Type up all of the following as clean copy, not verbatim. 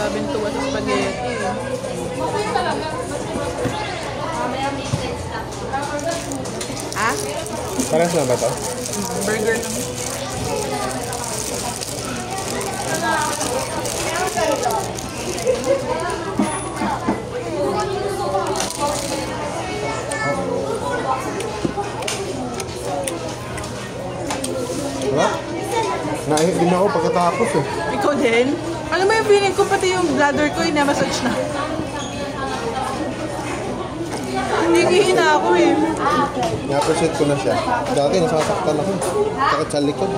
Bintuwa sa spaghetti. Ha? Parehas lang ba ito? Burger lang. Wala? Naihit din ako pagkatapos eh. Ikaw din? Ano mo yung feeling ko, pati yung bladder ko, ina-massage na. Hindi kihina ako eh. Na-appreciate ko na siya. Dati nasasaktan ako. Sakit sa likod.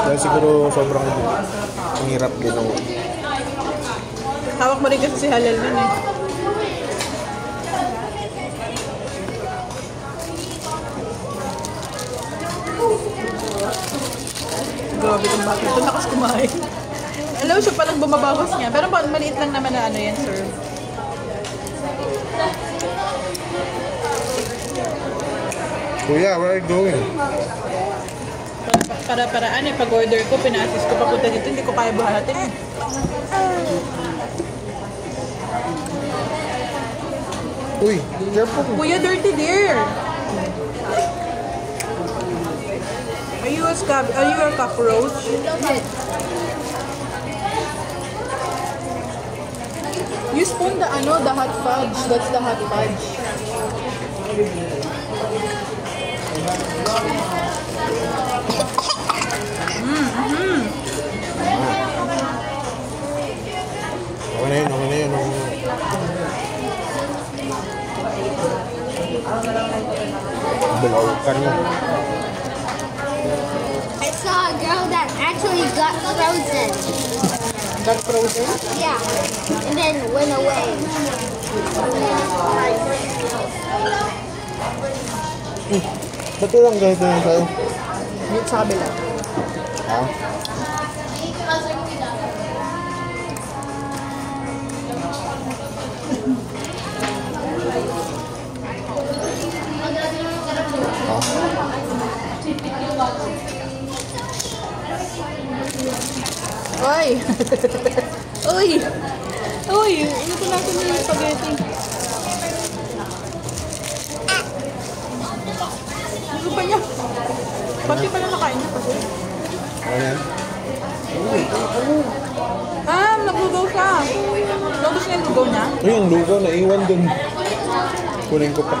Dahil siguro sobrang hirap din ako. Hawak mo rin kasi si Halal nun eh. Grabe itong bata. Ito lakas kumain. Alam mo siya palang bumabawas niya. Pero maliit lang naman na ano yan, sir. Kuya, where are you going? Para-paraan eh. Pag-order ko, pina-assist ko papunta dito. Hindi ko kaya buhatin eh. Uy, careful. Kuya, dirty there. Are you a cockroach? You spoon the hot fudge. That's the hot fudge. Okay na yun, okay na yun. Bulaw ka na. I saw a girl that actually got frozen. Got frozen? Yeah. And then went away. Ba't lang ganito na sa'yo? Dito sa kabila. Ha? Oy! Uy! Uy! Ano ko natin yung spaghetti? Ano ba niya? Pati pala nakain niya kasi. Ano yan? Ah! Naglugaw siya! Lobos niya yung lugaw niya? Uy, yung lugaw na iwan dun. Kunin ko pa.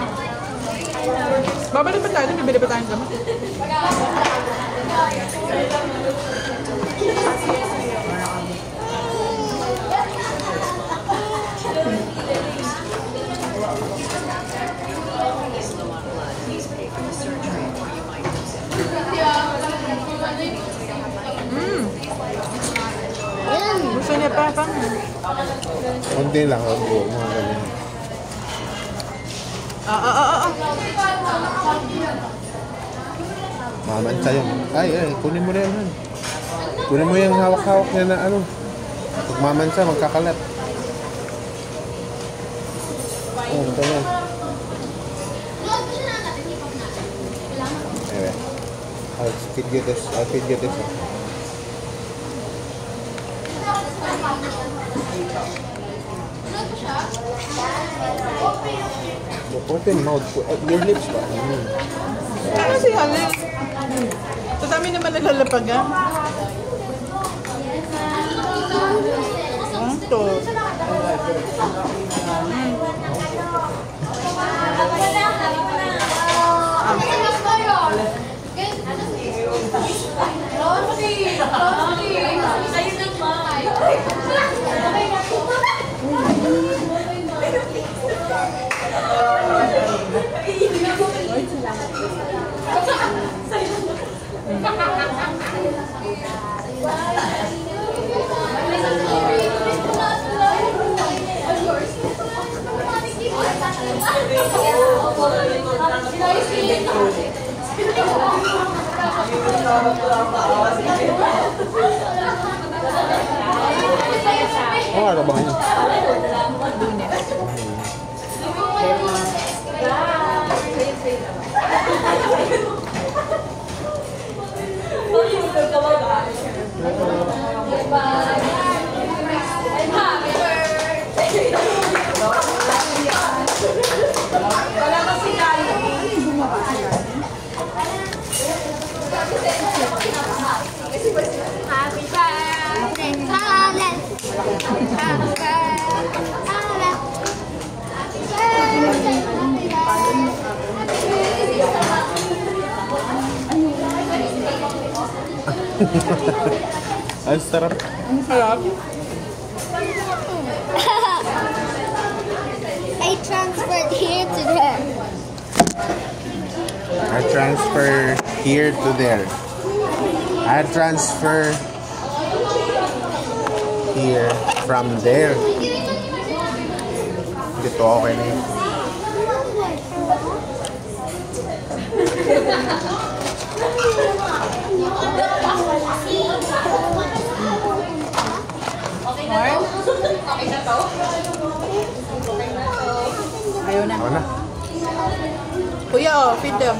Babalik pa tayo, bibili pa tayong gamot. Gusto niya pa, pang. Kunti lang ang buo, mga ganyan. Mamantsa yun. Ay, kunin mo na yun. Kunin mo yung hawak-hawak niya na ano. Pag mamantsa, magkakalat. Oh, ito na. Anyway, I'll feed you this. Open mouth. Your lips ba? Ano si Halil? Sa dami naman naglalapag ah. Ito. Oh, ada banyak. Ang sarap. Ang sarap. I transferred here to there. I transfer here to there. I transfer here from there. Dito okay na yun. Mark? Ayaw na. Ako na. Kuya, oh, feed them.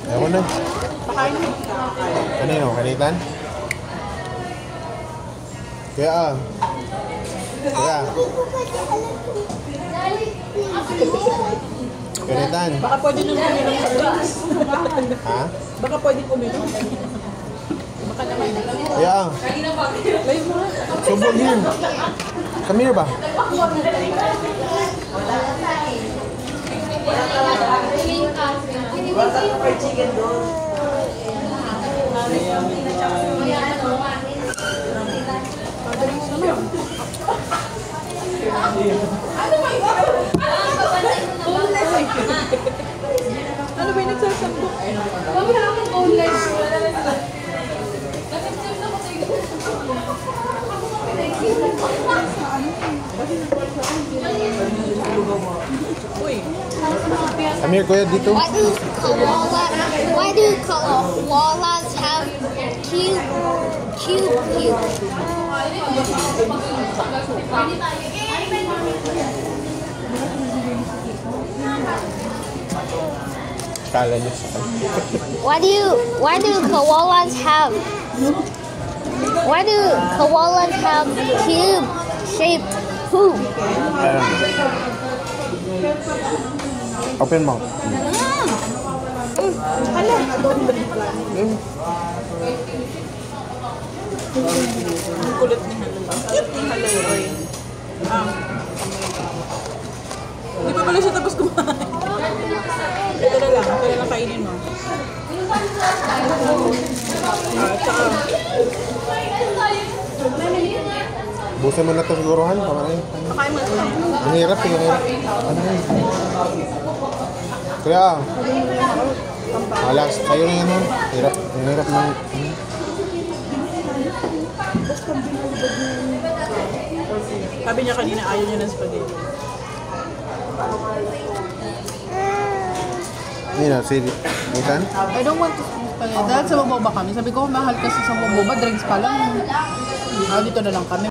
Ako na. Pakain mo. Kanino? Kanitan? Kaya Kaya. Kanitan. Baka pwede nung uminom sa drinks. Ha? Baka pwede uminom. Baka naman. Kaya. Live mo. Subon here. Come here ba? Ano ba yung nagsasambok? Uy, Come here, kuya, dito. Why do koalas have cute? Kala niyo sa kanya. Why do koalas have cube shaped poop? Open mouth. hala. Ang kulit ni Hala. Cute ni Hala. Oy. Hindi pa pala siya tapos kumain. Ito na lang kainin mo. Tsaka, Busan mo na ito siguruhan. Pakain. pakain mo ito. Ang hirap, ang hirap. Ano yun? Kuya. Relax. Sa'yo na yan, ha? Hirap. Ang hirap ng... Sabi niya kanina ayaw niya ng spaghetti. Yun na, si Nathan. I don't want to spaghetti. Dahil sa Momoba kami. Sabi ko, mahal kasi sa Momoba, drinks pa lang. Dito na lang kami.